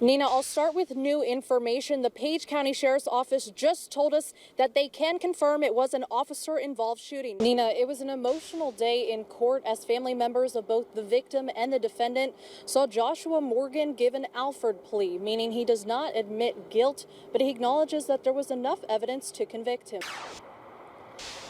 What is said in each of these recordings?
Nina, I'll start with new information. The Page County Sheriff's Office just told us that they can confirm it was an officer-involved shooting. Nina, it was an emotional day in court as family members of both the victim and the defendant saw Joshua Morgan give an Alford plea, meaning he does not admit guilt, but he acknowledges that there was enough evidence to convict him.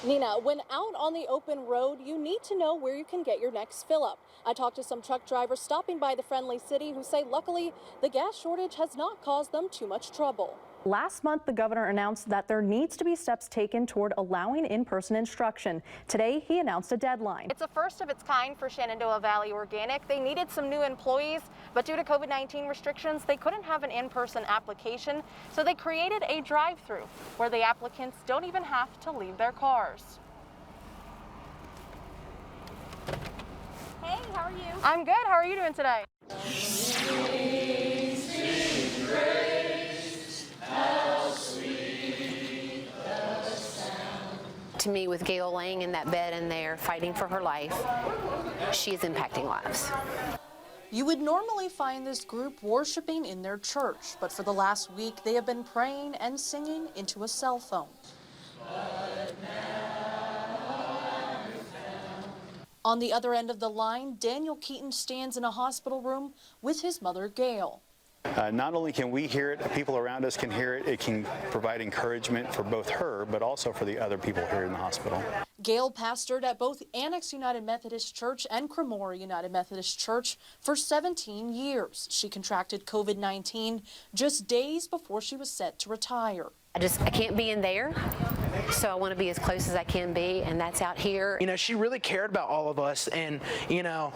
Nina, when out on the open road, you need to know where you can get your next fill-up. I talked to some truck drivers stopping by the friendly city who say luckily the gas shortage has not caused them too much trouble. Last month, the governor announced that there needs to be steps taken toward allowing in-person instruction. Today, he announced a deadline. It's a first of its kind for Shenandoah Valley Organic. They needed some new employees, but due to COVID-19 restrictions, they couldn't have an in-person application, so they created a drive-through where the applicants don't even have to leave their cars. Hey, how are you? I'm good. How are you doing today? To me, with Gail laying in that bed in there fighting for her life, she is impacting lives. You would normally find this group worshiping in their church, but for the last week they have been praying and singing into a cell phone. On the other end of the line, Daniel Keaton stands in a hospital room with his mother, Gail. Not only can we hear it, people around us can hear it. It can provide encouragement for both her, but also for the other people here in the hospital. Gail pastored at both Annex United Methodist Church and Cremora United Methodist Church for 17 years. She contracted COVID-19 just days before she was set to retire. I can't be in there, so I want to be as close as I can be, and that's out here. You know, she really cared about all of us, and, you know,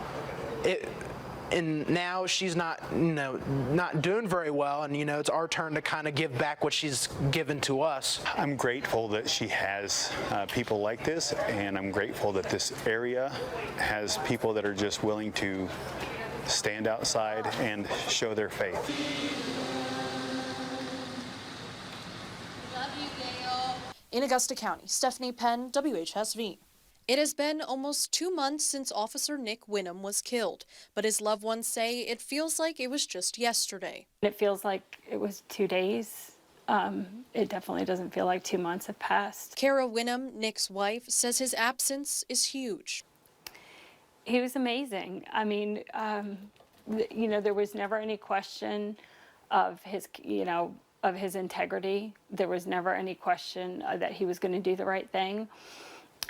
and now she's not, not doing very well, and, it's our turn to kind of give back what she's given to us. I'm grateful that she has people like this, and I'm grateful that this area has people that are just willing to stand outside and show their faith. In Augusta County, Stephanie Penn, WHSV. It has been almost 2 months since Officer Nick Winham was killed, but his loved ones say it feels like it was just yesterday. It feels like it was 2 days. It definitely doesn't feel like 2 months have passed. Kara Winham, Nick's wife, says his absence is huge. He was amazing. I mean, there was never any question of his, of his integrity. There was never any question that he was going to do the right thing.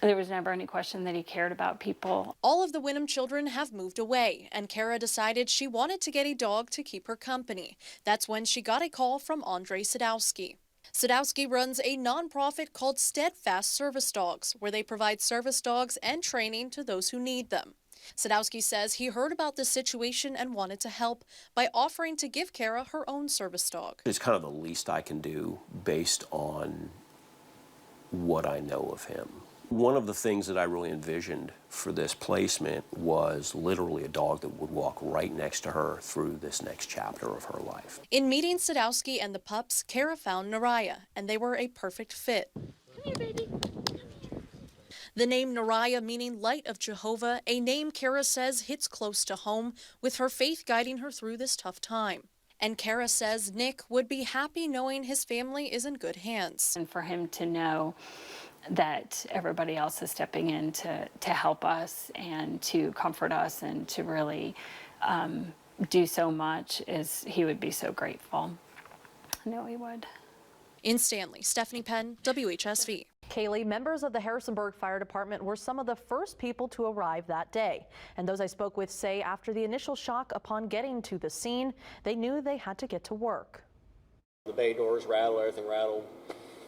There was never any question that he cared about people. All of the Winham children have moved away, and Kara decided she wanted to get a dog to keep her company. That's when she got a call from Andre Sadowski. Sadowski runs a nonprofit called Steadfast Service Dogs, where they provide service dogs and training to those who need them. Sadowski says he heard about this situation and wanted to help by offering to give Kara her own service dog. It's kind of the least I can do based on what I know of him. One of the things that I really envisioned for this placement was literally a dog that would walk right next to her through this next chapter of her life. In meeting Sadowski and the pups, Kara found Naraya, and they were a perfect fit. Come here, baby. The name Naraya, meaning Light of Jehovah, a name Kara says hits close to home, with her faith guiding her through this tough time. And Kara says Nick would be happy knowing his family is in good hands. And for him to know that everybody else is stepping in to help us and to comfort us and to really do so much, he would be so grateful. I know he would. In Stanley, Stephanie Penn, WHSV. Kaylee, members of the Harrisonburg Fire Department were some of the first people to arrive that day. And those I spoke with say after the initial shock upon getting to the scene, they knew they had to get to work. The bay doors rattled, everything rattled.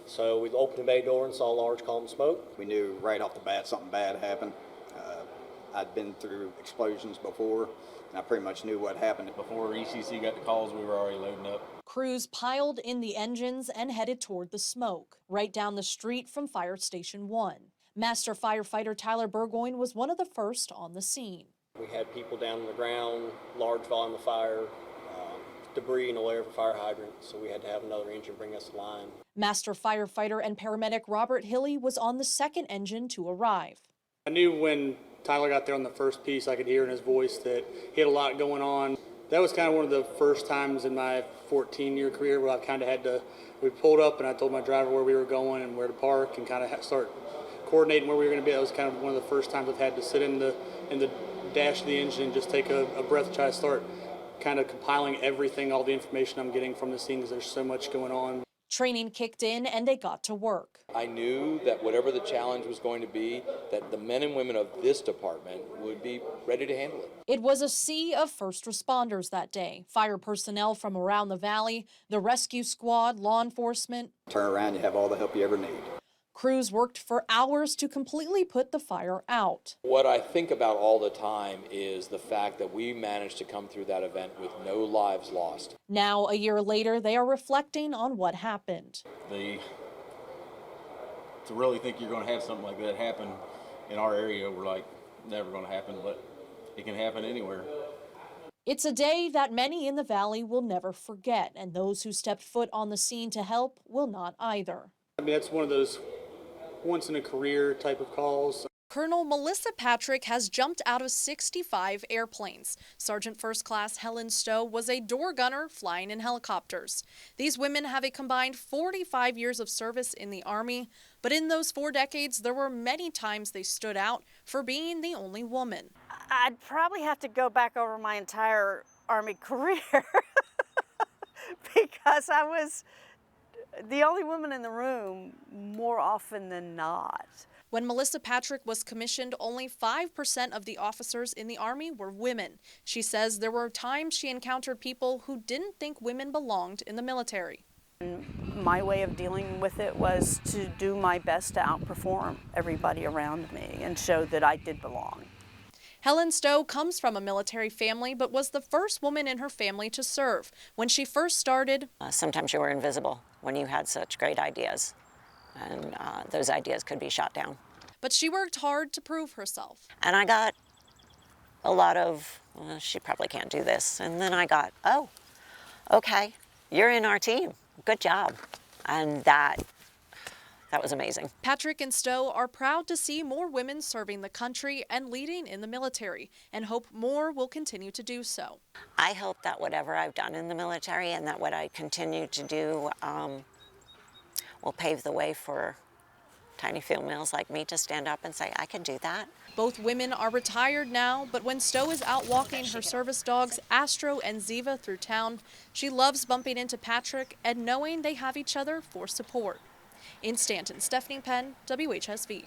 So we opened the bay door and saw a large column of smoke. We knew right off the bat something bad happened. I'd been through explosions before, and I pretty much knew what happened. Before ECC got the calls, we were already loading up. Crews piled in the engines and headed toward the smoke, right down the street from Fire Station 1. Master Firefighter Tyler Burgoyne was one of the first on the scene. We had people down on the ground, large volume of fire, debris in the way of a fire hydrant, so we had to have another engine bring us to line. Master Firefighter and paramedic Robert Hilly was on the second engine to arrive. I knew when Tyler got there on the first piece, I could hear in his voice that he had a lot going on. That was kind of one of the first times in my 14-year career where I kind of had to, we pulled up and I told my driver where we were going and where to park and kind of start coordinating where we were going to be. That was kind of one of the first times I've had to sit in the dash of the engine and just take a breath and try to start kind of compiling everything, all the information I'm getting from the scene because there's so much going on. Training kicked in and they got to work. I knew that whatever the challenge was going to be, that the men and women of this department would be ready to handle it. It was a sea of first responders that day. Fire personnel from around the valley, the rescue squad, law enforcement. Turn around, you have all the help you ever need. Crews worked for hours to completely put the fire out. What I think about all the time is the fact that we managed to come through that event with no lives lost. Now, a year later, they are reflecting on what happened. To really think you're going to have something like that happen in our area, we're like, never going to happen, but it can happen anywhere. It's a day that many in the valley will never forget, and those who stepped foot on the scene to help will not either. I mean, that's one of those once-in-a-career type of calls. Colonel Melissa Patrick has jumped out of 65 airplanes. Sergeant First Class Helen Stowe was a door gunner flying in helicopters. These women have a combined 45 years of service in the Army, but in those 4 decades, there were many times they stood out for being the only woman. I'd probably have to go back over my entire Army career because I was the only woman in the room more often than not. When Melissa Patrick was commissioned, only 5% of the officers in the Army were women. She says there were times she encountered people who didn't think women belonged in the military. My way of dealing with it was to do my best to outperform everybody around me and show that I did belong. Helen Stowe comes from a military family, but was the first woman in her family to serve. When she first started, sometimes you were invisible when you had such great ideas, and those ideas could be shot down. But she worked hard to prove herself. And I got a lot of, well, she probably can't do this. And then I got, oh, okay, you're in our team. Good job. And that was amazing. Patrick and Stowe are proud to see more women serving the country and leading in the military, and hope more will continue to do so. I hope that whatever I've done in the military and that what I continue to do will pave the way for tiny females like me to stand up and say, I can do that. Both women are retired now, but when Stowe is out walking her service dogs, Astro and Ziva, through town, she loves bumping into Patrick and knowing they have each other for support. In Stanton, Stephanie Penn, WHSV.